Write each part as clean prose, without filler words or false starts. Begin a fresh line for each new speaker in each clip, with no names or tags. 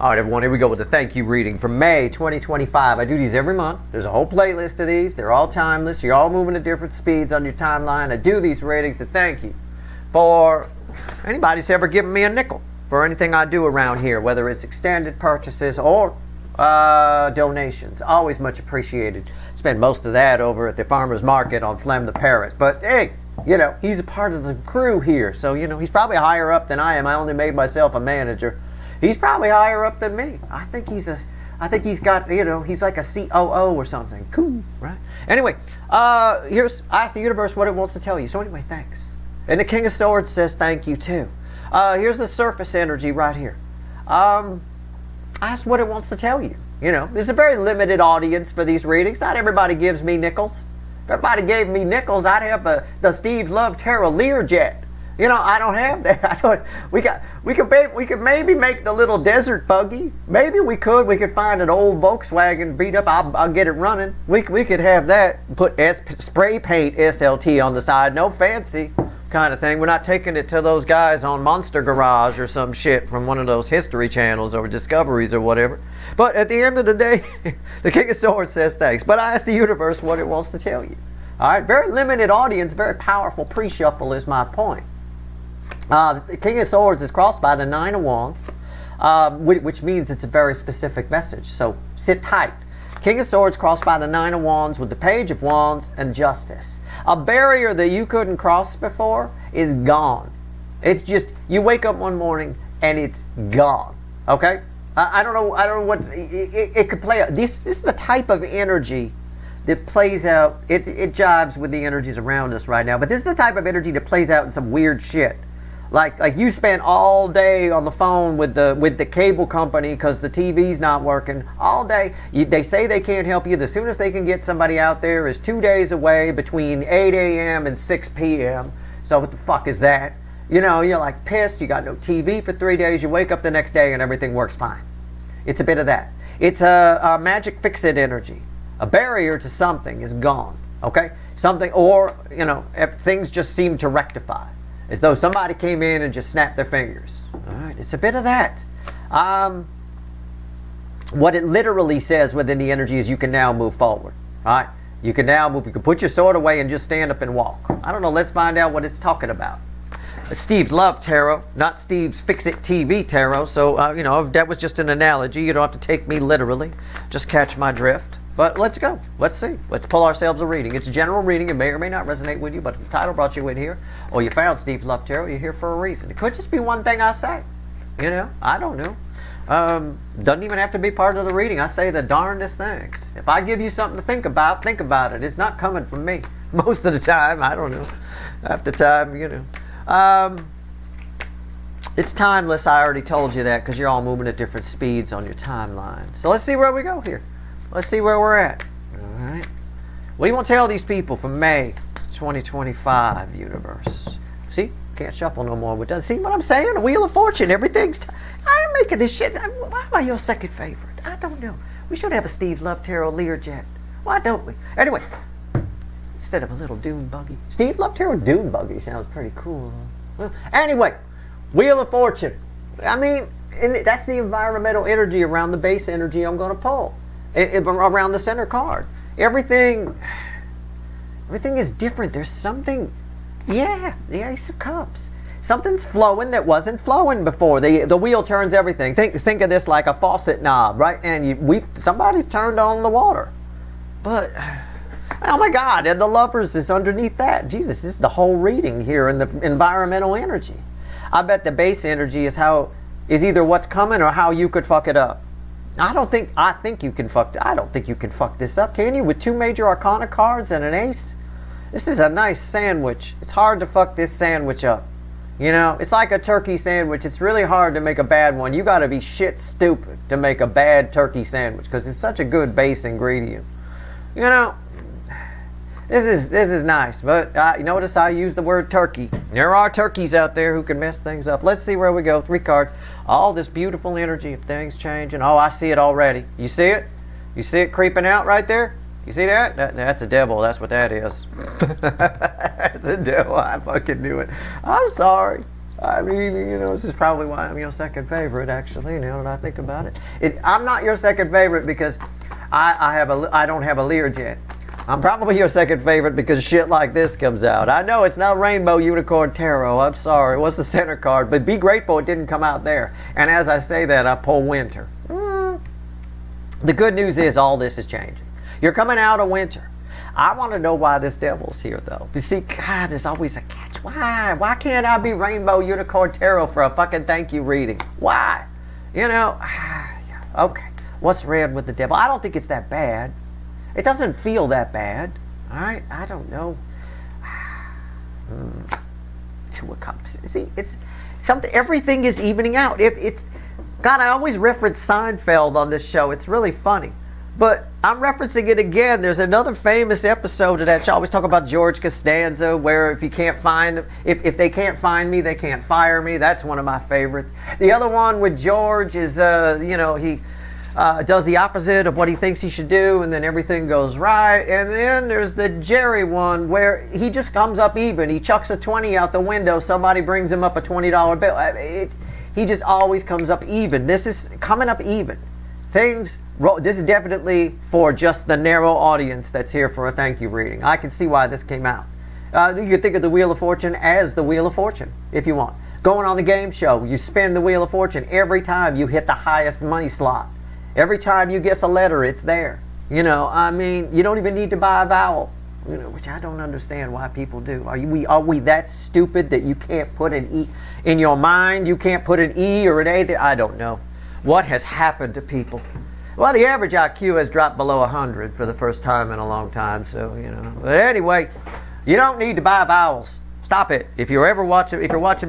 All right, everyone, here we go with the thank you reading for May 2025. I do these every month. There's a whole playlist of these. They're all timeless. You're all moving at different speeds on your timeline. I do these readings to thank you for anybody who's ever given me a nickel for anything I do around here, whether it's extended purchases or donations. Always much appreciated. Spend most of that over at the farmer's market on Flem the Parrot. But hey, you know, he's a part of the crew here. So, you know, he's probably higher up than I am. I only made myself a manager. He's probably higher up than me. I think he's got, you know, he's like a COO or something. Cool, right? Anyway, I asked the universe what it wants to tell you. So anyway, thanks. And the King of Swords says thank you too. Here's the surface energy right here. I asked what it wants to tell you. You know, there's a very limited audience for these readings. Not everybody gives me nickels. If everybody gave me nickels, I'd have the Steve Love Tarot Learjet. You know, I don't have that. We could maybe make the little desert buggy. Maybe we could find an old Volkswagen beat up. I'll get it running. We could have that. Put spray paint SLT on the side. No fancy kind of thing. We're not taking it to those guys on Monster Garage or some shit from one of those History Channels or Discoveries or whatever. But at the end of the day, the King of Swords says thanks. But I asked the universe what it wants to tell you. All right, very limited audience, very powerful pre-shuffle is my point. The King of Swords is crossed by the Nine of Wands, which means it's a very specific message. So sit tight. King of Swords crossed by the Nine of Wands with the Page of Wands and Justice. A barrier that you couldn't cross before is gone. It's just, you wake up one morning and it's gone. Okay? I don't know what, it could play out. This is the type of energy that plays out, it jives with the energies around us right now, but this is the type of energy that plays out in some weird shit. Like you spent all day on the phone with the cable company because the TV's not working all day. They say they can't help you. The soonest they can get somebody out there is 2 days away between 8 a.m. and 6 p.m. So what the fuck is that? You know, you're like pissed. You got no TV for 3 days. You wake up the next day and everything works fine. It's a bit of that. It's a magic fix-it energy. A barrier to something is gone. Okay? Something, or, you know, things just seem to rectify. As though somebody came in and just snapped their fingers. All right, it's a bit of that. What it literally says within the energy is you can now move forward. All right, you can now move. You can put your sword away and just stand up and walk. I don't know. Let's find out what it's talking about. Steve's Love Tarot, not Steve's Fix-It TV Tarot. So you know, that was just an analogy. You don't have to take me literally. Just catch my drift. But let's go. Let's see. Let's pull ourselves a reading. It's a general reading. It may or may not resonate with you, but if the title brought you in here, or you found Steve Love Tarot, you're here for a reason. It could just be one thing I say. You know, I don't know. Doesn't even have to be part of the reading. I say the darndest things. If I give you something to think about it. It's not coming from me. Most of the time, I don't know. Half the time, you know. It's timeless. I already told you that because you're all moving at different speeds on your timeline. So let's see where we go here. Let's see where we're at. All right. What do you want to tell these people for May 2025, universe? See? Can't shuffle no more. See what I'm saying? The Wheel of Fortune. Everything's... I'm making this shit. Why am I your second favorite? I don't know. We should have a Steve Love Tarot Learjet. Why don't we? Anyway. Instead of a little dune buggy. Steve Love Tarot dune buggy sounds pretty cool. Huh? Anyway. Wheel of Fortune. I mean, that's the environmental energy around the base energy I'm going to pull. Around the center card. Everything is different. There's something, yeah, the Ace of Cups. Something's flowing that wasn't flowing before. The wheel turns everything. Think of this like a faucet knob, right? And somebody's turned on the water. But, oh my God, and the Lovers is underneath that. Jesus, this is the whole reading here in the environmental energy. I bet the base energy is either what's coming or how you could fuck it up. I don't think you can fuck this up, can you? With 2 major arcana cards and an ace? This is a nice sandwich. It's hard to fuck this sandwich up. You know, it's like a turkey sandwich. It's really hard to make a bad one. You got to be shit stupid to make a bad turkey sandwich because it's such a good base ingredient. You know, this is nice, but you notice I use the word turkey. There are turkeys out there who can mess things up. Let's see where we go. 3 cards. All this beautiful energy of things changing. Oh, I see it already. You see it? You see it creeping out right there? You see that? That's a devil. That's what that is. That's a devil. I fucking knew it. I'm sorry. I mean, you know, this is probably why I'm your second favorite, actually, now that I think about it. I'm not your second favorite because I don't have a Learjet. I'm probably your second favorite because shit like this comes out. I know it's not Rainbow Unicorn Tarot. I'm sorry. What's the center card? But be grateful it didn't come out there. And as I say that, I pull winter. The good news is all this is changing. You're coming out of winter. I want to know why this devil's here, though. You see, God, there's always a catch. Why? Why can't I be Rainbow Unicorn Tarot for a fucking thank you reading? Why? You know, okay. What's red with the devil? I don't think it's that bad. It doesn't feel that bad. All right? I don't know. Two of Cups. See, it's something. Everything is evening out. It's God, I always reference Seinfeld on this show. It's really funny. But I'm referencing it again. There's another famous episode of that show. I always talk about George Costanza, where if they can't find me, they can't fire me. That's one of my favorites. The other one with George is, he does the opposite of what he thinks he should do, and then everything goes right. And then there's the Jerry one where he just comes up even. He chucks a 20 out the window. Somebody brings him up a $20 bill. He just always comes up even. This is coming up even. This is definitely for just the narrow audience that's here for a thank you reading. I can see why this came out. You can think of the Wheel of Fortune as the Wheel of Fortune, if you want. Going on the game show, you spin the Wheel of Fortune every time you hit the highest money slot. Every time you guess a letter, it's there. You know, I mean, you don't even need to buy a vowel. You know, which I don't understand why people do. Are we that stupid that you can't put an E in your mind? You can't put an E or an A? I don't know. What has happened to people? Well, the average IQ has dropped below 100 for the first time in a long time, so, you know. But anyway, you don't need to buy vowels. Stop it. If you're watching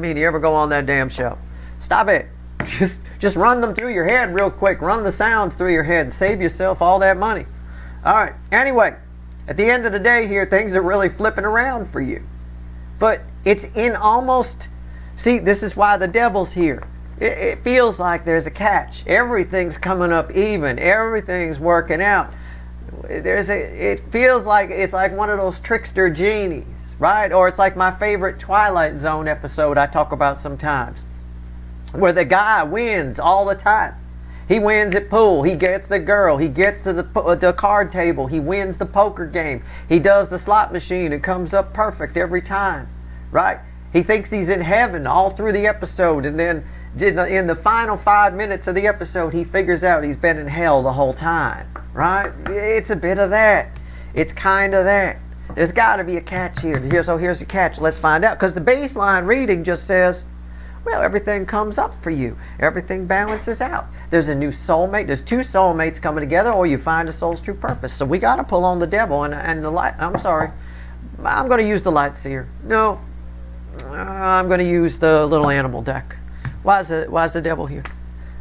me and you ever go on that damn show, stop it. Just run them through your head real quick. Run the sounds through your head. Save yourself all that money. All right. Anyway, at the end of the day here, things are really flipping around for you. But it's in almost... See, this is why the devil's here. It feels like there's a catch. Everything's coming up even. Everything's working out. It feels like it's like one of those trickster genies, right? Or it's like my favorite Twilight Zone episode I talk about sometimes, where the guy wins all the time. He wins at pool. He gets the girl. He gets to the card table. He wins the poker game. He does the slot machine. It comes up perfect every time, right? He thinks he's in heaven all through the episode, and then in the final 5 minutes of the episode, he figures out he's been in hell the whole time, right? It's a bit of that. It's kind of that. There's got to be a catch here. So here's the catch. Let's find out. Because the baseline reading just says, well, everything comes up for you. Everything balances out. There's a new soulmate. There's two soulmates coming together, or you find a soul's true purpose. So we got to pull on the devil and the light. I'm sorry. I'm going to use the light seer. No. I'm going to use the little animal deck. Why is the devil here?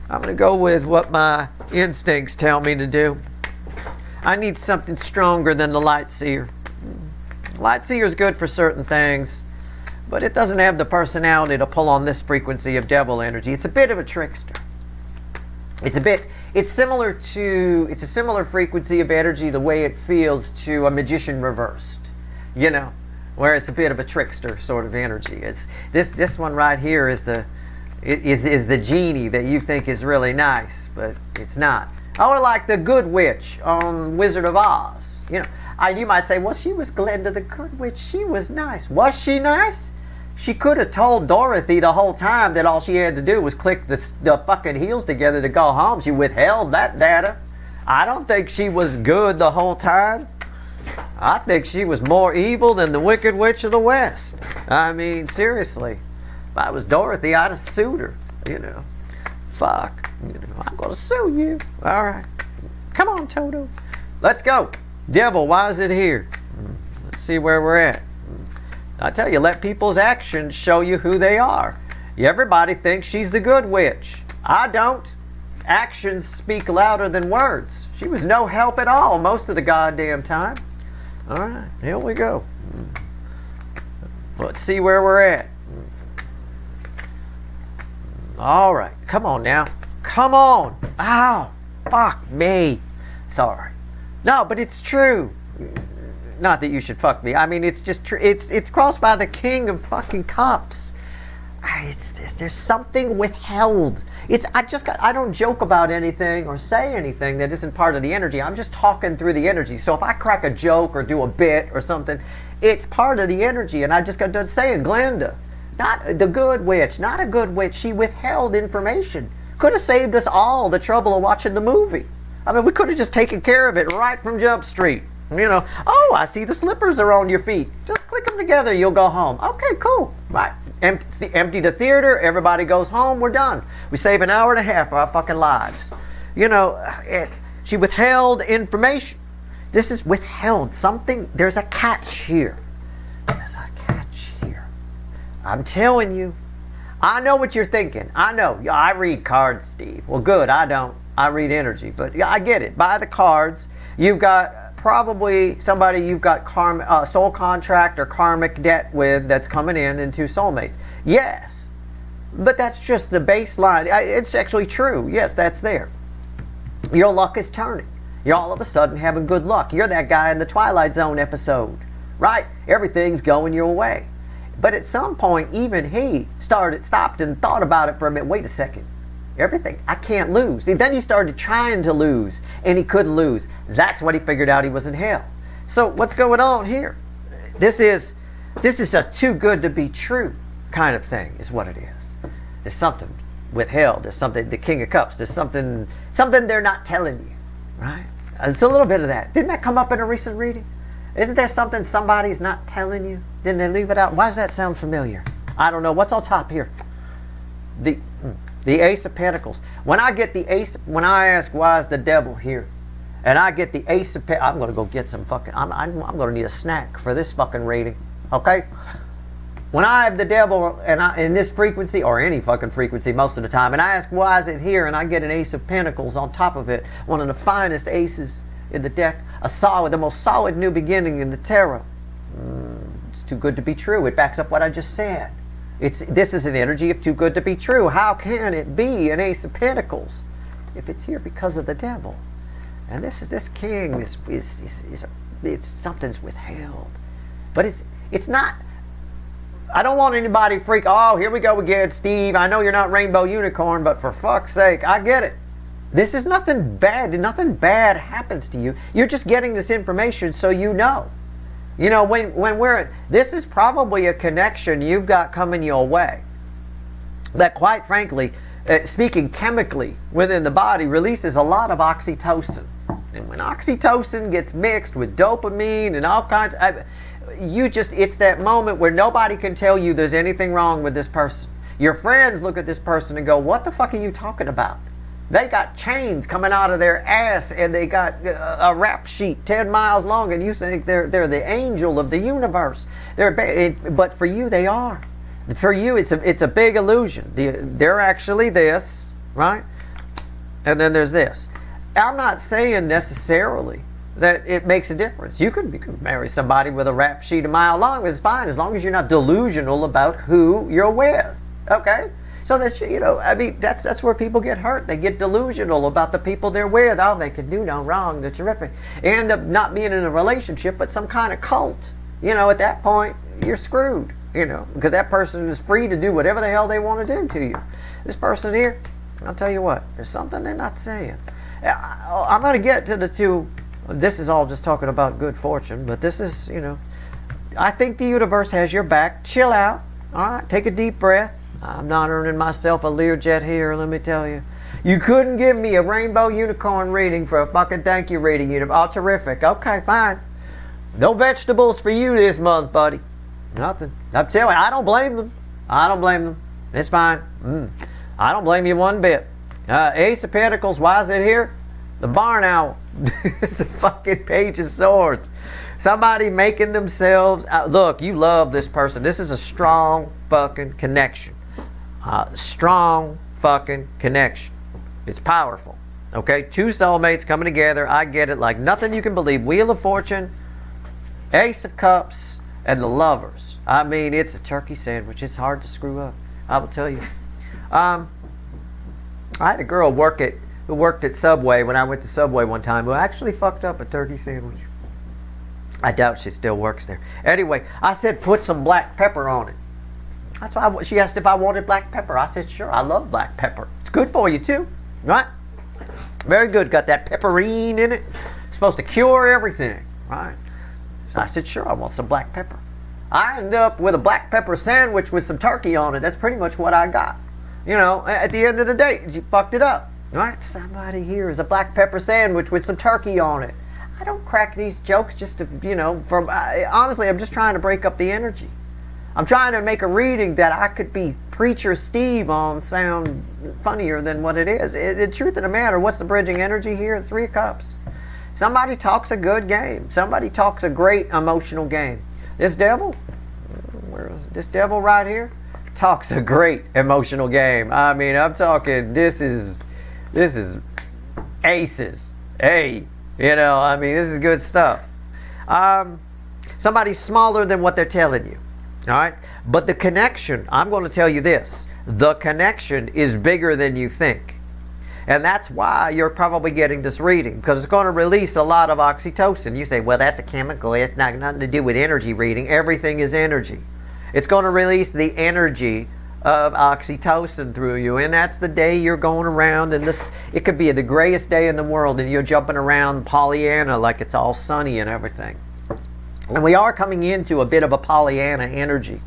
I'm going to go with what my instincts tell me to do. I need something stronger than the light seer. Light seer is good for certain things, but it doesn't have the personality to pull on this frequency of devil energy. It's a bit of a trickster. It's a similar frequency of energy the way it feels to a magician reversed, you know, where it's a bit of a trickster sort of energy. It's this one right here is the genie that you think is really nice, but it's not. Or like the good witch on Wizard of Oz. You know, you might say, well, she was Glenda the good witch. She was nice. Was she nice? She could have told Dorothy the whole time that all she had to do was click the fucking heels together to go home. She withheld that data. I don't think she was good the whole time. I think she was more evil than the Wicked Witch of the West. I mean, seriously. If I was Dorothy, I'd have sued her, you know. Fuck. You know, I'm going to sue you. All right. Come on, Toto. Let's go. Devil, why is it here? Let's see where we're at. I tell you, let people's actions show you who they are. Everybody thinks she's the good witch. I don't. Actions speak louder than words. She was no help at all most of the goddamn time. All right, here we go. Let's see where we're at. All right, come on now. Come on. Ow, fuck me. Sorry. No, but it's true. Not that you should fuck me. I mean, it's just true. It's crossed by the king of fucking cups. there's something withheld. I don't joke about anything or say anything that isn't part of the energy. I'm just talking through the energy. So if I crack a joke or do a bit or something, it's part of the energy. And I just got done saying, Glenda, not the good witch, not a good witch. She withheld information. Could have saved us all the trouble of watching the movie. I mean, we could have just taken care of it right from Jump Street. You know, oh, I see the slippers are on your feet. Just click them together, you'll go home. Okay, cool. Right. Empty the theater, everybody goes home, we're done. We save an hour and a half of our fucking lives. You know, she withheld information. This is withheld something. There's a catch here. There's a catch here. I'm telling you. I know what you're thinking. I know. I read cards, Steve. Well, good. I don't. I read energy. But yeah, I get it. By the cards, you've got probably somebody you've got soul contract or karmic debt with that's coming into soulmates. Yes. But that's just the baseline. It's actually true. Yes, that's there. Your luck is turning. You're all of a sudden having good luck. You're that guy in the Twilight Zone episode, right? Everything's going your way. But at some point, even he stopped and thought about it for a minute. Wait a second. Everything, I can't lose. And then he started trying to lose, and he couldn't lose. That's what he figured out he was in hell. So what's going on here? This is a too good to be true kind of thing, is what it is. There's something withheld. There's something, the King of Cups. There's something they're not telling you, right? It's a little bit of that. Didn't that come up in a recent reading? Isn't there something somebody's not telling you? Didn't they leave it out? Why does that sound familiar? I don't know. What's on top here? The Ace of Pentacles. When I ask why is the devil here, and I get the Ace of Pentacles, I'm going to go get some fucking, I'm going to need a snack for this fucking reading, okay? When I have the devil in this frequency, or any fucking frequency most of the time, and I ask why is it here, and I get an Ace of Pentacles on top of it, one of the finest aces in the deck, the most solid new beginning in the tarot. It's too good to be true. It backs up what I just said. This is an energy of too good to be true. How can it be an Ace of Pentacles if it's here because of the devil? And this king it's something's withheld, but it's not. I don't want anybody to freak. Oh, here we go again, Steve. I know you're not Rainbow Unicorn, but for fuck's sake, I get it. This is nothing bad. Nothing bad happens to you. You're just getting this information so you know. You know, this is probably a connection you've got coming your way that, quite frankly, speaking chemically within the body, releases a lot of oxytocin. And when oxytocin gets mixed with dopamine and all kinds, it's that moment where nobody can tell you there's anything wrong with this person. Your friends look at this person and go, what the fuck are you talking about? They got chains coming out of their ass, and they got a rap sheet 10 miles long, and you think they're the angel of the universe. But for you, they are. For you, it's a big illusion. They're actually this, right? And then there's this. I'm not saying necessarily that it makes a difference. You could marry somebody with a rap sheet a mile long. It's fine as long as you're not delusional about who you're with. Okay? So that, you know, I mean, that's where people get hurt. They get delusional about the people they're with. Oh, they can do no wrong. They're terrific. They end up not being in a relationship, but some kind of cult. You know, at that point, you're screwed. You know, because that person is free to do whatever the hell they want to do to you. This person here, I'll tell you what, there's something they're not saying. I'm going to get to the two. This is all just talking about good fortune, but this is, you know, I think the universe has your back. Chill out. All right, take a deep breath. I'm not earning myself a Learjet here, let me tell you. You couldn't give me a Rainbow Unicorn reading for a fucking thank you reading. Oh, terrific. Okay, fine. No vegetables for you this month, buddy. Nothing. I'm telling you, I don't blame them. I don't blame them. It's fine. I don't blame you one bit. Ace of Pentacles, why is it here? The barn owl. It's a fucking Page of Swords. Somebody making themselves... look, you love this person. This is a strong fucking connection. Strong fucking connection. It's powerful. Okay? Two soulmates coming together. I get it like nothing you can believe. Wheel of Fortune, Ace of Cups, and the Lovers. I mean, it's a turkey sandwich. It's hard to screw up. I will tell you. I had a girl who worked at Subway when I went to Subway one time who actually fucked up a turkey sandwich. I doubt she still works there. Anyway, I said put some black pepper on it. That's why she asked if I wanted black pepper. I said, sure, I love black pepper. It's good for you too, right? Very good. Got that pepperine in it. It's supposed to cure everything, right? So I said, sure, I want some black pepper. I ended up with a black pepper sandwich with some turkey on it. That's pretty much what I got. You know, at the end of the day, she fucked it up, right? Somebody here is a black pepper sandwich with some turkey on it. I don't crack these jokes just to, you know, honestly, I'm just trying to break up the energy. I'm trying to make a reading that I could be Preacher Steve on sound funnier than what it is. The truth of the matter, what's the bridging energy here? 3 of Cups. Somebody talks a good game. Somebody talks a great emotional game. This devil, where is it? This devil right here, talks a great emotional game. I mean, I'm talking, this is aces. Hey, you know, I mean, this is good stuff. Somebody's smaller than what they're telling you. All right? But the connection, I'm going to tell you this, the connection is bigger than you think. And that's why you're probably getting this reading, because it's going to release a lot of oxytocin. You say, well, that's a chemical. It's not nothing to do with energy reading. Everything is energy. It's going to release the energy of oxytocin through you. And that's the day you're going around. And this, it could be the grayest day in the world, and you're jumping around Pollyanna like it's all sunny and everything. And we are coming into a bit of a Pollyanna energy.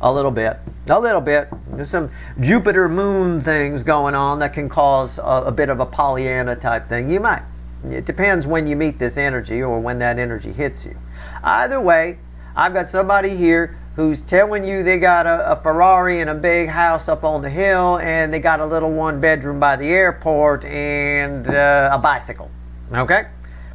A little bit. There's some Jupiter moon things going on that can cause a bit of a Pollyanna type thing. You might. It depends when you meet this energy or when that energy hits you. Either way, I've got somebody here who's telling you they got a Ferrari and a big house up on the hill, and they got a little 1-bedroom by the airport and a bicycle. Okay?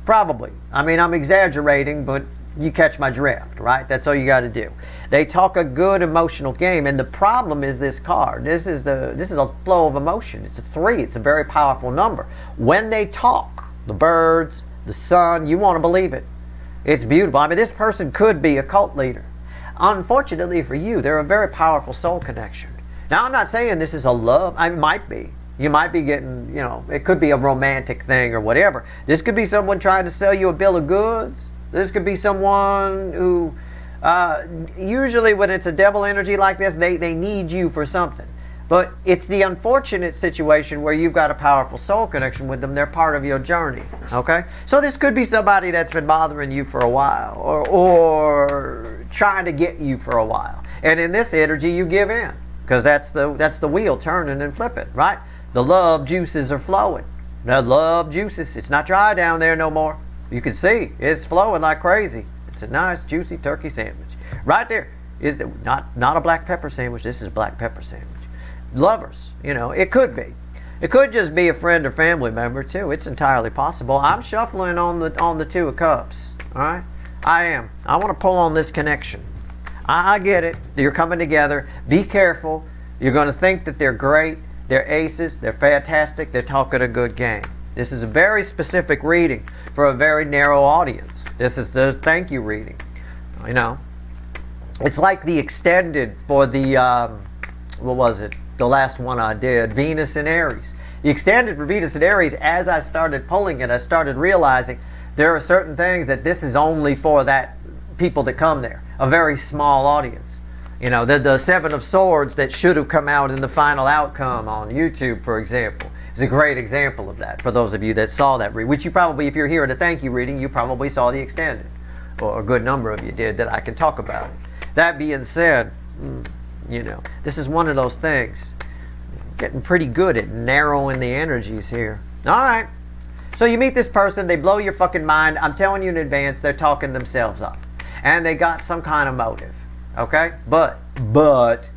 Probably. I mean, I'm exaggerating, but you catch my drift, right? That's all you got to do. They talk a good emotional game, and the problem is this card. This is a flow of emotion. It's a 3. It's a very powerful number. When they talk, the birds, the sun, you want to believe it. It's beautiful. I mean, this person could be a cult leader. Unfortunately for you, they're a very powerful soul connection. Now, I'm not saying this is a love. It might be. You might be getting, you know, it could be a romantic thing or whatever. This could be someone trying to sell you a bill of goods. This could be someone who, usually when it's a devil energy like this, they need you for something. But it's the unfortunate situation where you've got a powerful soul connection with them. They're part of your journey, okay? So this could be somebody that's been bothering you for a while or trying to get you for a while. And in this energy, you give in, because that's the wheel turning and flipping, right? The love juices are flowing. The love juices, it's not dry down there no more. You can see it's flowing like crazy. It's a nice juicy turkey sandwich. Right there is not a black pepper sandwich. This is a black pepper sandwich. Lovers, you know, it could be. It could just be a friend or family member too. It's entirely possible. I'm shuffling on the 2 of Cups. All right, I am. I want to pull on this connection. I get it. You're coming together. Be careful. You're going to think that they're great. They're aces. They're fantastic. They're talking a good game. This is a very specific reading for a very narrow audience. This is the thank you reading. You know, it's like the extended for the, what was it? The last one I did, Venus and Aries. The extended for Venus and Aries, as I started pulling it, I started realizing there are certain things that this is only for that people that come there. A very small audience. You know, the 7 of Swords that should have come out in the final outcome on YouTube, for example. It's a great example of that for those of you that saw that reading, which you probably, if you're here at a thank you reading, you probably saw the extended, or a good number of you did that I can talk about it. That being said, you know, this is one of those things. Getting pretty good at narrowing the energies here. All right. So you meet this person, they blow your fucking mind. I'm telling you in advance, they're talking themselves up. And they got some kind of motive. Okay? But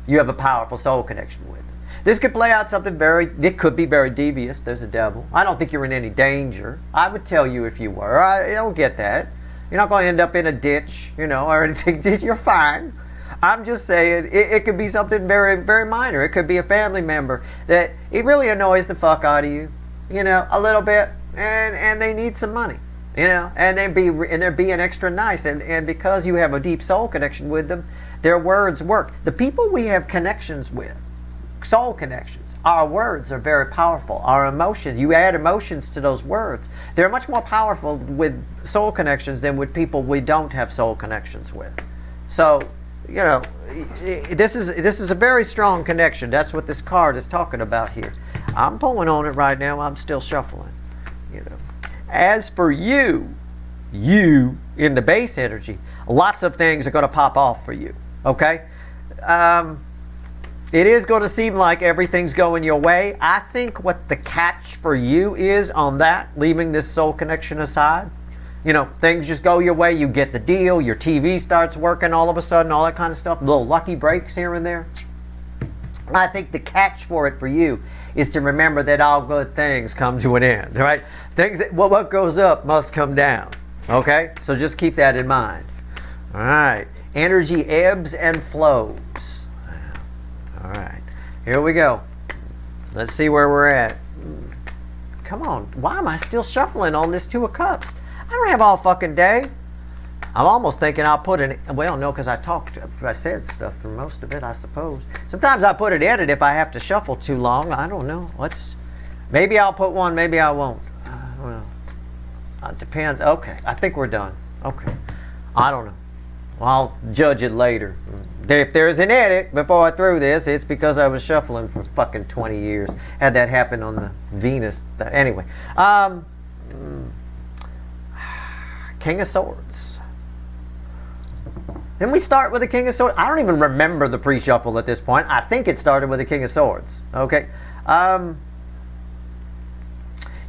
you have a powerful soul connection with them. This could play out something it could be very devious. There's a devil. I don't think you're in any danger. I would tell you if you were. I don't get that. You're not going to end up in a ditch, you know, or anything. You're fine. I'm just saying it could be something very, very minor. It could be a family member that it really annoys the fuck out of you, you know, a little bit, and they need some money, you know, and they're being extra nice, and because you have a deep soul connection with them, their words work. The people we have connections with, soul connections, our words are very powerful. Our emotions, you add emotions to those words. They're much more powerful with soul connections than with people we don't have soul connections with. So you know, this is a very strong connection. That's what this card is talking about here. I'm pulling on it right now. I'm still shuffling. You know, as for you in the base energy, lots of things are going to pop off for you. Okay, it is going to seem like everything's going your way. I think what the catch for you is on that, leaving this soul connection aside, you know, things just go your way. You get the deal. Your TV starts working all of a sudden, all that kind of stuff. Little lucky breaks here and there. I think the catch for it for you is to remember that all good things come to an end, right? Things that, well, what goes up must come down. Okay? So just keep that in mind. All right. Energy ebbs and flows. All right. Here we go. Let's see where we're at. Come on. Why am I still shuffling on this Two of Cups? I don't have all fucking day. I'm almost thinking I'll put it, well, no, because I said stuff through most of it, I suppose. Sometimes I put it in it if I have to shuffle too long. I don't know. Maybe I'll put one, maybe I won't. I don't know. It depends. Okay, I think we're done. Okay. I don't know. Well, I'll judge it later. If there's an edit before I threw this, it's because I was shuffling for fucking 20 years. Had that happen on the Venus. Anyway. King of Swords. Didn't we start with the King of Swords? I don't even remember the pre-shuffle at this point. I think it started with the King of Swords. Okay.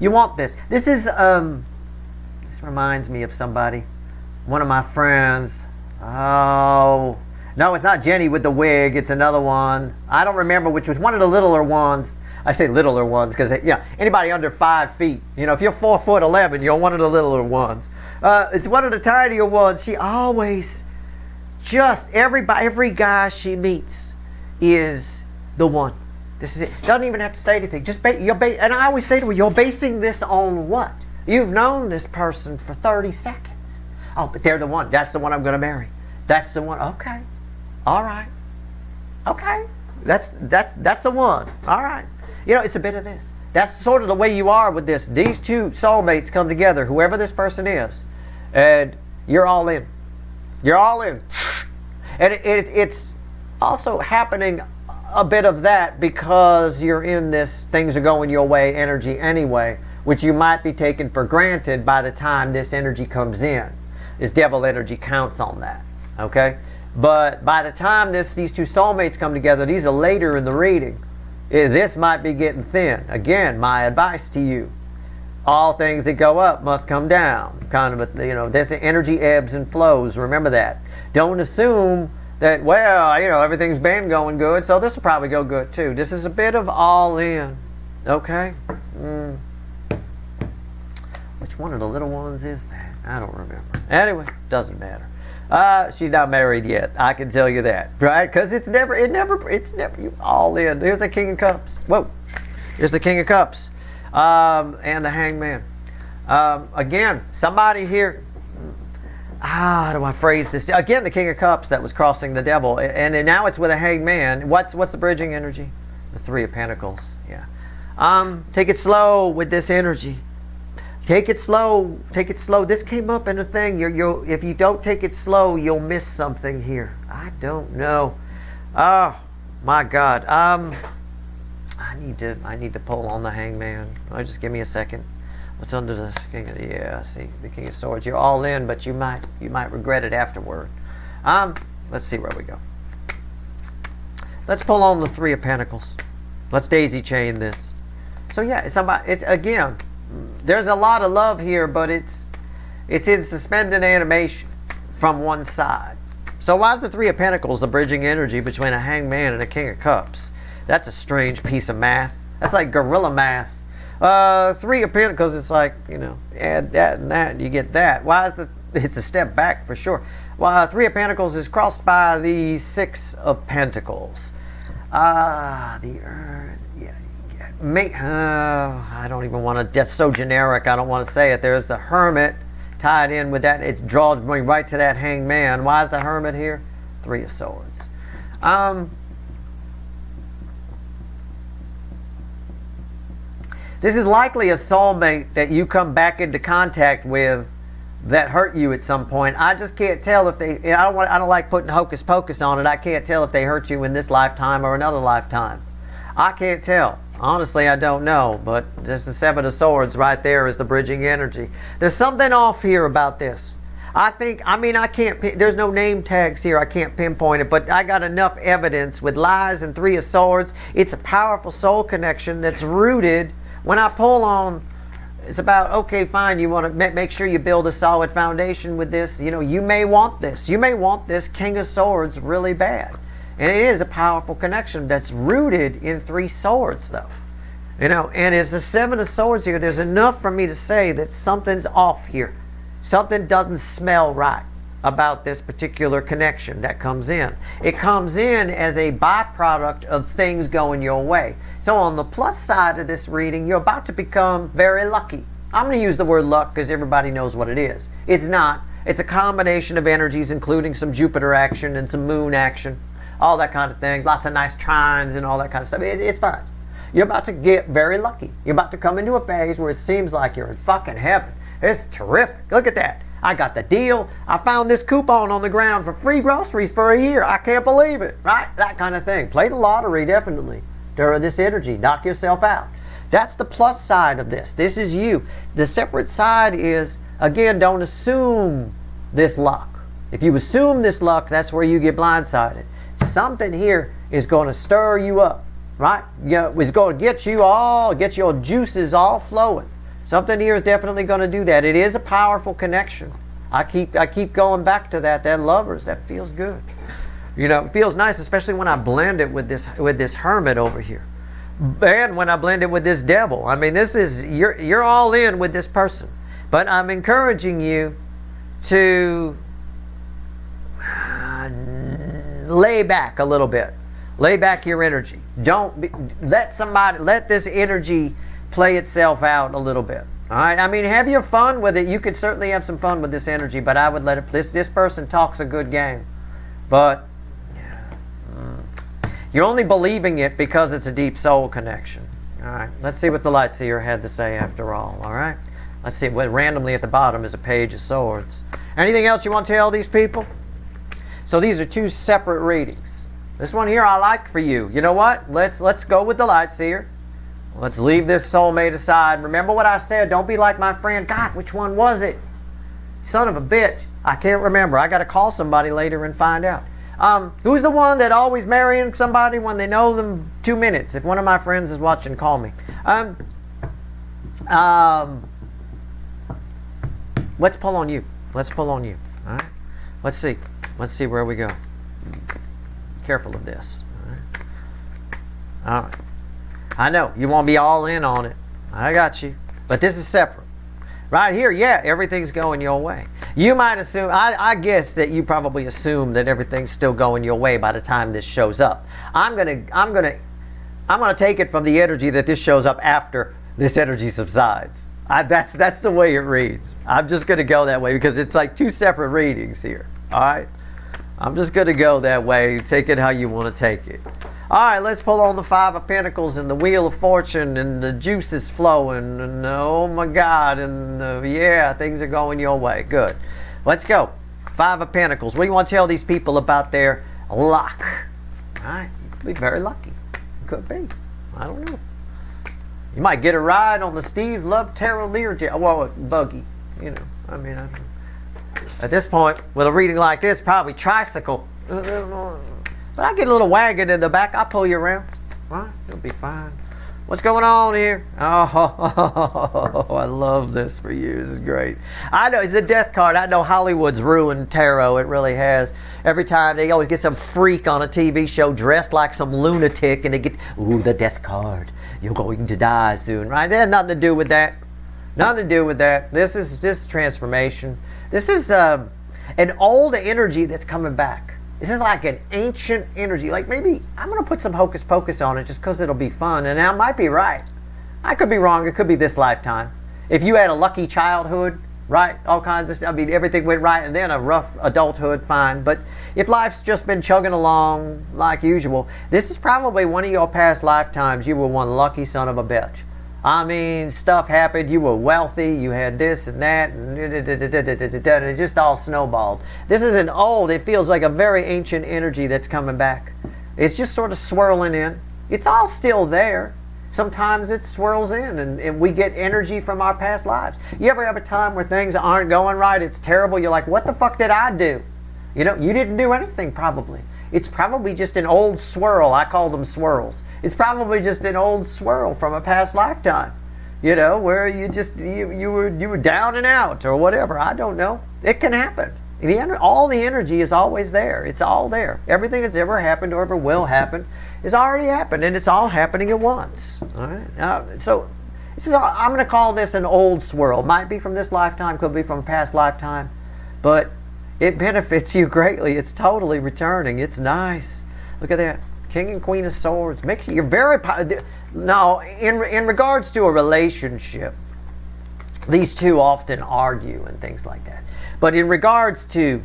You want this. This is, this reminds me of somebody. One of my friends. Oh. No, it's not Jenny with the wig. It's another one. I don't remember which was one of the littler ones. I say littler ones because, yeah, anybody under 5 feet. You know, if you're 4'11", you're one of the littler ones. It's one of the tinier ones. She always, just every guy she meets is the one. This is it. Doesn't even have to say anything. Just and I always say to her, you're basing this on what? You've known this person for 30 seconds. Oh, but they're the one. That's the one I'm going to marry. That's the one. Okay. All right. Okay. That's the one. All right. You know, it's a bit of this. That's sort of the way you are with this. These two soulmates come together, whoever this person is, and you're all in. You're all in. And it's also happening a bit of that because you're in this things are going your way energy anyway, which you might be taken for granted by the time this energy comes in. This devil energy counts on that. Okay? But by the time these two soulmates come together, these are later in the reading. This might be getting thin. Again, my advice to you. All things that go up must come down. Kind of, this energy ebbs and flows. Remember that. Don't assume that, well, everything's been going good, so this will probably go good too. This is a bit of all in. Okay? Which one of the little ones is that? I don't remember. Anyway, doesn't matter. She's not married yet. I can tell you that, right? Because it's never you all in. There's the King of Cups. Whoa, there's the King of Cups, and the Hangman. Again, somebody here. How do I phrase this? Again, the King of Cups that was crossing the devil, and now it's with a Hangman. What's the bridging energy? The Three of Pentacles. Yeah. Take it slow with this energy. Take it slow. Take it slow. This came up in a thing. If you don't take it slow, you'll miss something here. I don't know. Oh my God. I need to pull on the Hangman. Just give me a second. What's under the King of see the King of Swords? You're all in, but you might regret it afterward. Let's see where we go. Let's pull on the Three of Pentacles. Let's daisy chain this. So yeah, it's again. There's a lot of love here, but it's in suspended animation from one side. So why is the Three of Pentacles the bridging energy between a Hangman and a King of Cups? That's a strange piece of math. That's like guerrilla math. Three of Pentacles, it's like, add that and that and you get that. Why is it's a step back for sure. Well, Three of Pentacles is crossed by the Six of Pentacles. The Earth. I don't even want to, that's so generic, I don't want to say it. There's the Hermit tied in with that. It draws me right to that Hangman. Why is the Hermit here? Three of Swords. This is likely a soulmate that you come back into contact with that hurt you at some point. I just can't tell if they, I don't like putting hocus pocus on it. I can't tell if they hurt you in this lifetime or another lifetime. I can't tell. Honestly, I don't know, but just the Seven of Swords right there is the bridging energy. There's something off here about this. I can't, there's no name tags here. I can't pinpoint it, but I got enough evidence with lies and Three of Swords. It's a powerful soul connection that's rooted. When I pull on, it's about, okay, fine, you want to make sure you build a solid foundation with this. You know, you may want this. You may want this King of Swords really bad. And it is a powerful connection that's rooted in Three Swords, though. You know, and it's the Seven of Swords here. There's enough for me to say that something's off here. Something doesn't smell right about this particular connection that comes in. It comes in as a byproduct of things going your way. So on the plus side of this reading, you're about to become very lucky. I'm going to use the word luck because everybody knows what it is. It's not. It's a combination of energies, including some Jupiter action and some moon action. All that kind of thing. Lots of nice trines and all that kind of stuff. It's fine. You're about to get very lucky. You're about to come into a phase where it seems like you're in fucking heaven. It's terrific. Look at that. I got the deal. I found this coupon on the ground for free groceries for a year. I can't believe it. Right? That kind of thing. Play the lottery, definitely. During this energy. Knock yourself out. That's the plus side of this. This is you. The separate side is, again, don't assume this luck. If you assume this luck, that's where you get blindsided. Something here is going to stir you up, right? You know, it's going to get your juices all flowing. Something here is definitely going to do that. It is a powerful connection. I keep going back to that. That lovers, that feels good. You know, it feels nice, especially when I blend it with this hermit over here, and when I blend it with this devil. I mean, this is you're all in with this person, but I'm encouraging you to lay back a little bit. Lay back your energy. Let this energy play itself out a little bit. All right? I mean, have your fun with it. You could certainly have some fun with this energy, but I would let it, this person talks a good game. But you're only believing it because it's a deep soul connection. All right? Let's see what the Light Seer had to say after all. All right? Let's see. What randomly at the bottom is a Page of Swords. Anything else you want to tell these people? So these are two separate readings. This one here I like for you. You know what? Let's go with the Light Seer. Let's leave this soulmate aside. Remember what I said. Don't be like my friend. God, which one was it? Son of a bitch. I can't remember. I got to call somebody later and find out. Who's the one that always marrying somebody when they know them 2 minutes? If one of my friends is watching, call me. Let's pull on you. Let's pull on you. All right? Let's see. Let's see where we go. Careful of this. All right. I know. You won't be all in on it. I got you. But this is separate. Right here, yeah, everything's going your way. You might assume, I guess that you probably assume that everything's still going your way by the time this shows up. I'm gonna take it from the energy that this shows up after this energy subsides. That's the way it reads. I'm just gonna go that way because it's like two separate readings here. All right. I'm just going to go that way. Take it how you want to take it. All right, let's pull on the Five of Pentacles and the Wheel of Fortune and the juice is flowing. And oh my God. And yeah, things are going your way. Good. Let's go. Five of Pentacles. What do you want to tell these people about their luck? All right. You could be very lucky. You could be. I don't know. You might get a ride on the Steve Love Tarot Lear buggy. You know, I mean, I don't know. At this point, with a reading like this, probably tricycle. But I get a little wagon in the back. I'll pull you around. All right, it'll be fine. What's going on here? Oh, I love this for you. This is great. I know, it's a death card. I know Hollywood's ruined tarot. It really has. Every time they always get some freak on a TV show dressed like some lunatic and they get, ooh, the death card. You're going to die soon, right? It has nothing to do with that. Nothing to do with that. This is transformation. This is an old energy that's coming back. This is like an ancient energy. Like maybe I'm going to put some hocus pocus on it just because it'll be fun. And I might be right. I could be wrong. It could be this lifetime. If you had a lucky childhood, right? All kinds of stuff. I mean, everything went right. And then a rough adulthood, fine. But if life's just been chugging along like usual, this is probably one of your past lifetimes. You were one lucky son of a bitch. I mean, stuff happened. You were wealthy. You had this and that, and it just all snowballed. This isn't old. It feels like a very ancient energy that's coming back. It's just sort of swirling in. It's all still there. Sometimes it swirls in, and we get energy from our past lives. You ever have a time where things aren't going right? It's terrible. You're like, what the fuck did I do? You know, you didn't do anything probably. It's probably just an old swirl. I call them swirls. It's probably just an old swirl from a past lifetime, you know, where you just you were down and out or whatever. I don't know. It can happen. All the energy is always there. It's all there. Everything that's ever happened or ever will happen is already happened, and it's all happening at once. All right. So this is I'm going to call this an old swirl. Might be from this lifetime, could be from a past lifetime, but it benefits you greatly. It's totally returning. It's nice. Look at that. King and Queen of Swords. Makes you're very... No, in regards to a relationship, these two often argue and things like that. But in regards to,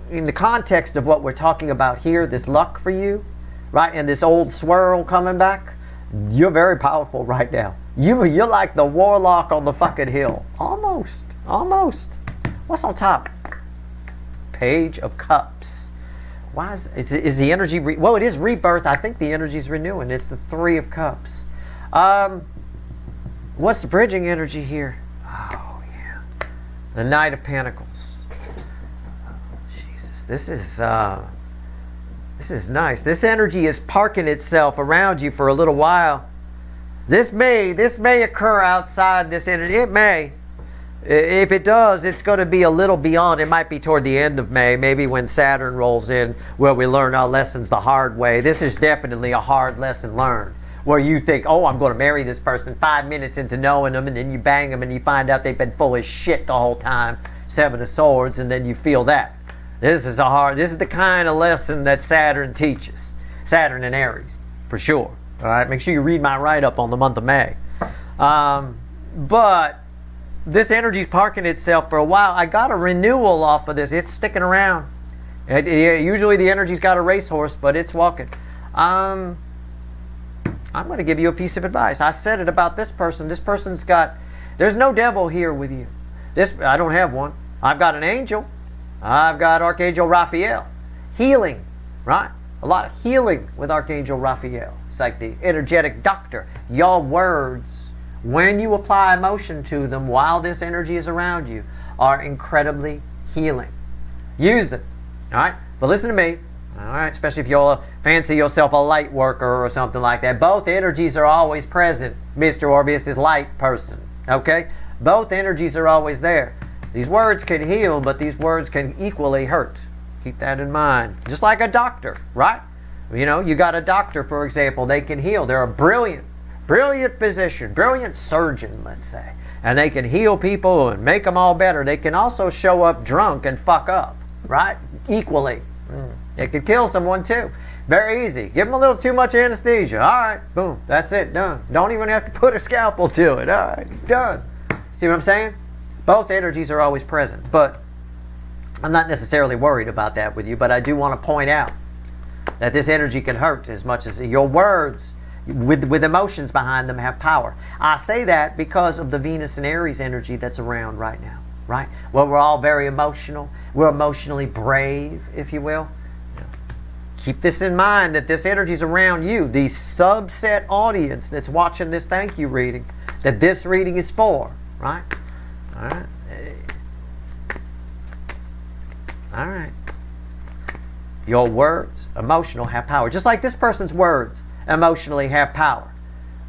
in the context of what we're talking about here, this luck for you, right, and this old swirl coming back, you're very powerful right now. You're like the warlock on the fucking hill. Almost. Almost. What's on top? Page of Cups. Why is the energy... well, it is rebirth. I think the energy's renewing. It's the Three of Cups. What's the bridging energy here? Oh, yeah. The Knight of Pentacles. Jesus. This is nice. This energy is parking itself around you for a little while. This may occur outside this energy. It may. If it does, it's going to be a little beyond. It might be toward the end of May, maybe when Saturn rolls in, where we learn our lessons the hard way. This is definitely a hard lesson learned, where you think, oh, I'm going to marry this person 5 minutes into knowing them, and then you bang them and you find out they've been full of shit the whole time. Seven of Swords, and then you feel that. This is the kind of lesson that Saturn teaches. Saturn and Aries, for sure. All right, make sure you read my write-up on the month of May. But this energy's parking itself for a while. I got a renewal off of this. It's sticking around. Usually the energy's got a racehorse, but it's walking. I'm going to give you a piece of advice. I said it about this person. This person's got... there's no devil here with you. I don't have one. I've got an angel. I've got Archangel Raphael. Healing, right? A lot of healing with Archangel Raphael. It's like the energetic doctor. Your words, when you apply emotion to them while this energy is around you, are incredibly healing. Use them. All right? But listen to me. All right? Especially if you fancy yourself a light worker or something like that. Both energies are always present. Mr. Orbius is light person. Okay? Both energies are always there. These words can heal, but these words can equally hurt. Keep that in mind. Just like a doctor, right? You know, you got a doctor, for example. They can heal. They're a brilliant physician, brilliant surgeon, let's say. And they can heal people and make them all better. They can also show up drunk and fuck up, right? Equally. It could kill someone too. Very easy. Give them a little too much anesthesia. All right, boom, that's it, done. Don't even have to put a scalpel to it. All right, done. See what I'm saying? Both energies are always present. But I'm not necessarily worried about that with you, but I do want to point out that this energy can hurt as much as your words with emotions behind them have power. I say that because of the Venus and Aries energy that's around right now, right? Well, we're all very emotional. We're emotionally brave, if you will. Keep this in mind, that this energy is around you, the subset audience that's watching this thank you reading, that this reading is for, right? All right. All right. Your words, emotional, have power. Just like this person's words, emotionally have power.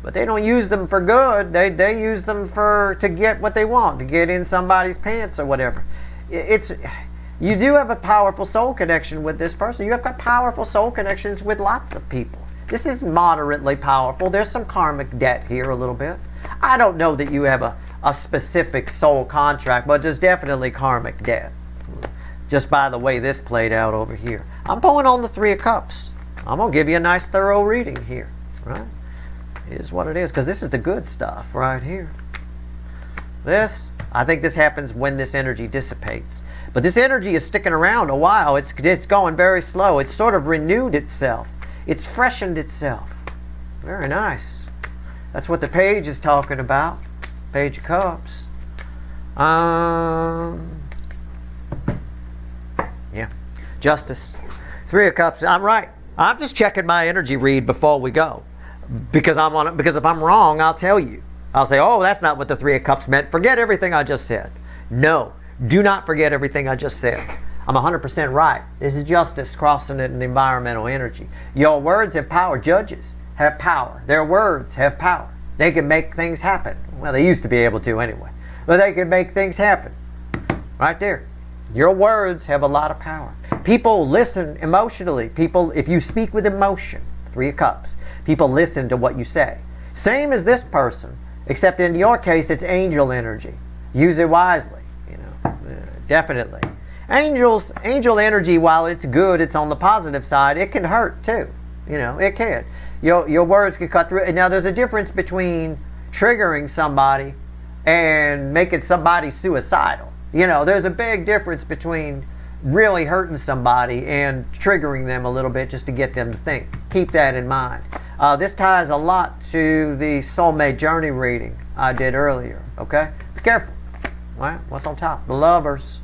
But they don't use them for good. They use them to get what they want, to get in somebody's pants or whatever. You do have a powerful soul connection with this person. You have got powerful soul connections with lots of people. This is moderately powerful. There's some karmic debt here a little bit. I don't know that you have a specific soul contract, but there's definitely karmic debt. Just by the way this played out over here. I'm pulling on the Three of Cups. I'm going to give you a nice thorough reading here. Right? It is what it is, because this is the good stuff right here. I think this happens when this energy dissipates. But this energy is sticking around a while. It's going very slow. It's sort of renewed itself. It's freshened itself. Very nice. That's what the page is talking about. Page of Cups. Yeah. Justice. Three of Cups. I'm right. I'm just checking my energy read before we go. Because if I'm wrong, I'll tell you. I'll say, oh, that's not what the Three of Cups meant. Forget everything I just said. No. Do not forget everything I just said. I'm 100% right. This is justice crossing it in environmental energy. Your words have power. Judges have power. Their words have power. They can make things happen. Well, they used to be able to anyway. But they can make things happen. Right there. Your words have a lot of power. People listen emotionally. People, if you speak with emotion, Three of Cups, people listen to what you say. Same as this person, except in your case, it's angel energy. Use it wisely. Definitely. Angel energy, while it's good, it's on the positive side, it can hurt too. It can. Your words can cut through. Now, there's a difference between triggering somebody and making somebody suicidal. There's a big difference between really hurting somebody and triggering them a little bit just to get them to think. Keep that in mind. This ties a lot to the soulmate journey reading I did earlier. Okay? Be careful. All right? What's on top? The Lovers.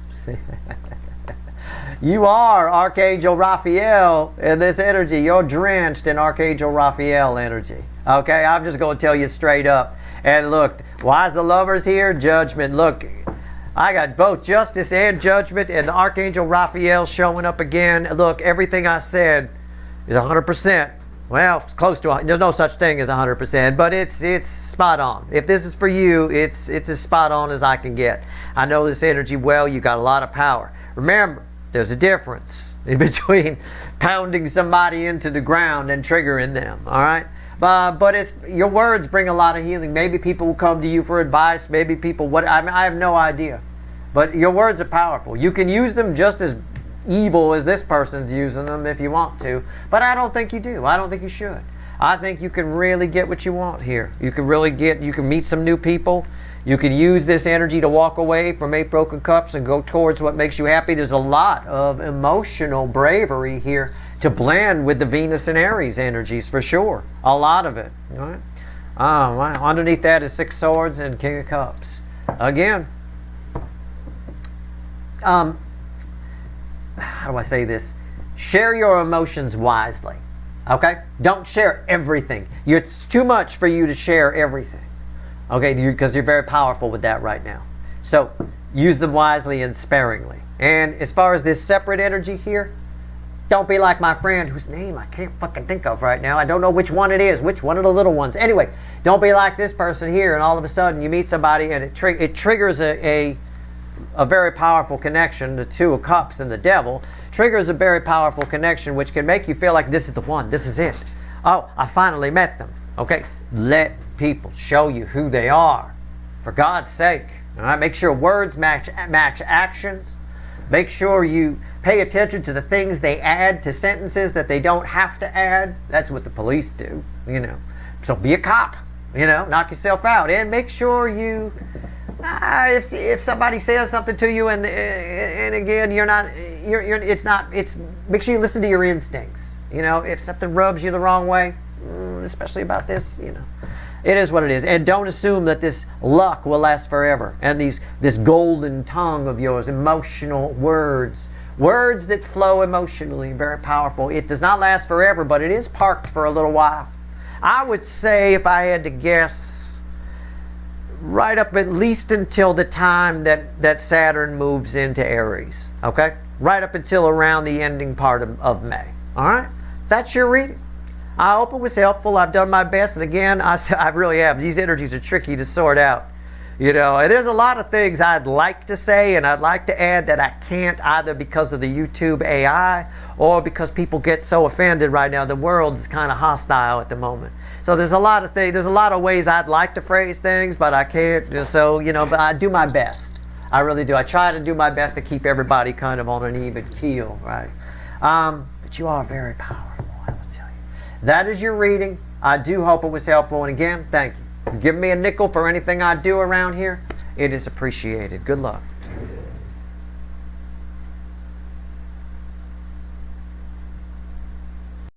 You are Archangel Raphael in this energy. You're drenched in Archangel Raphael energy. Okay? I'm just going to tell you straight up. And look, why is the Lovers here? Judgment. Look, I got both justice and judgment, and the Archangel Raphael showing up again. Look, everything I said is 100%. Well, it's close to, there's no such thing as 100%, but it's spot on. If this is for you, it's as spot on as I can get. I know this energy well. You got a lot of power. Remember, there's a difference in between pounding somebody into the ground and triggering them, all right? But your words bring a lot of healing. Maybe people will come to you for advice. Maybe people, I have no idea. But your words are powerful. You can use them just as evil as this person's using them if you want to. But I don't think you do. I don't think you should. I think you can really get what you want here. You can meet some new people. You can use this energy to walk away from 8 broken cups and go towards what makes you happy. There's a lot of emotional bravery here to blend with the Venus and Aries energies for sure. A lot of it. All right? Oh, wow. Underneath that is 6 swords and King of Cups. Again, how do I say this? Share your emotions wisely. Okay? Don't share everything. It's too much for you to share everything. Okay? Because you're very powerful with that right now. So, use them wisely and sparingly. And as far as this separate energy here, don't be like my friend whose name I can't fucking think of right now. I don't know which one it is, which one of the little ones. Anyway, don't be like this person here and all of a sudden you meet somebody and it triggers a very powerful connection. The 2 of Cups and the Devil triggers a very powerful connection which can make you feel like this is the one, this is it. Oh, I finally met them. Okay? Let people show you who they are. For God's sake. All right? Make sure words match actions. Make sure you pay attention to the things they add to sentences that they don't have to add. That's what the police do, So be a cop, knock yourself out. And make sure you, if somebody says something to you and again, make sure you listen to your instincts. If something rubs you the wrong way, especially about this, it is what it is. And don't assume that this luck will last forever. And this golden tongue of yours, emotional words that flow emotionally, very powerful. It does not last forever, but it is parked for a little while. I would say, if I had to guess, right up at least until the time that Saturn moves into Aries. Okay? Right up until around the ending part of May. All right? That's your reading. I hope it was helpful. I've done my best. And again, I really have. These energies are tricky to sort out. And there's a lot of things I'd like to say and I'd like to add that I can't, either because of the YouTube AI or because people get so offended right now. The world is kind of hostile at the moment. So there's a lot of things. There's a lot of ways I'd like to phrase things, but I can't. So, but I do my best. I really do. I try to do my best to keep everybody kind of on an even keel, right? But you are very powerful, I will tell you. That is your reading. I do hope it was helpful. And again, thank you. Give me a nickel for anything I do around here. It is appreciated. Good luck.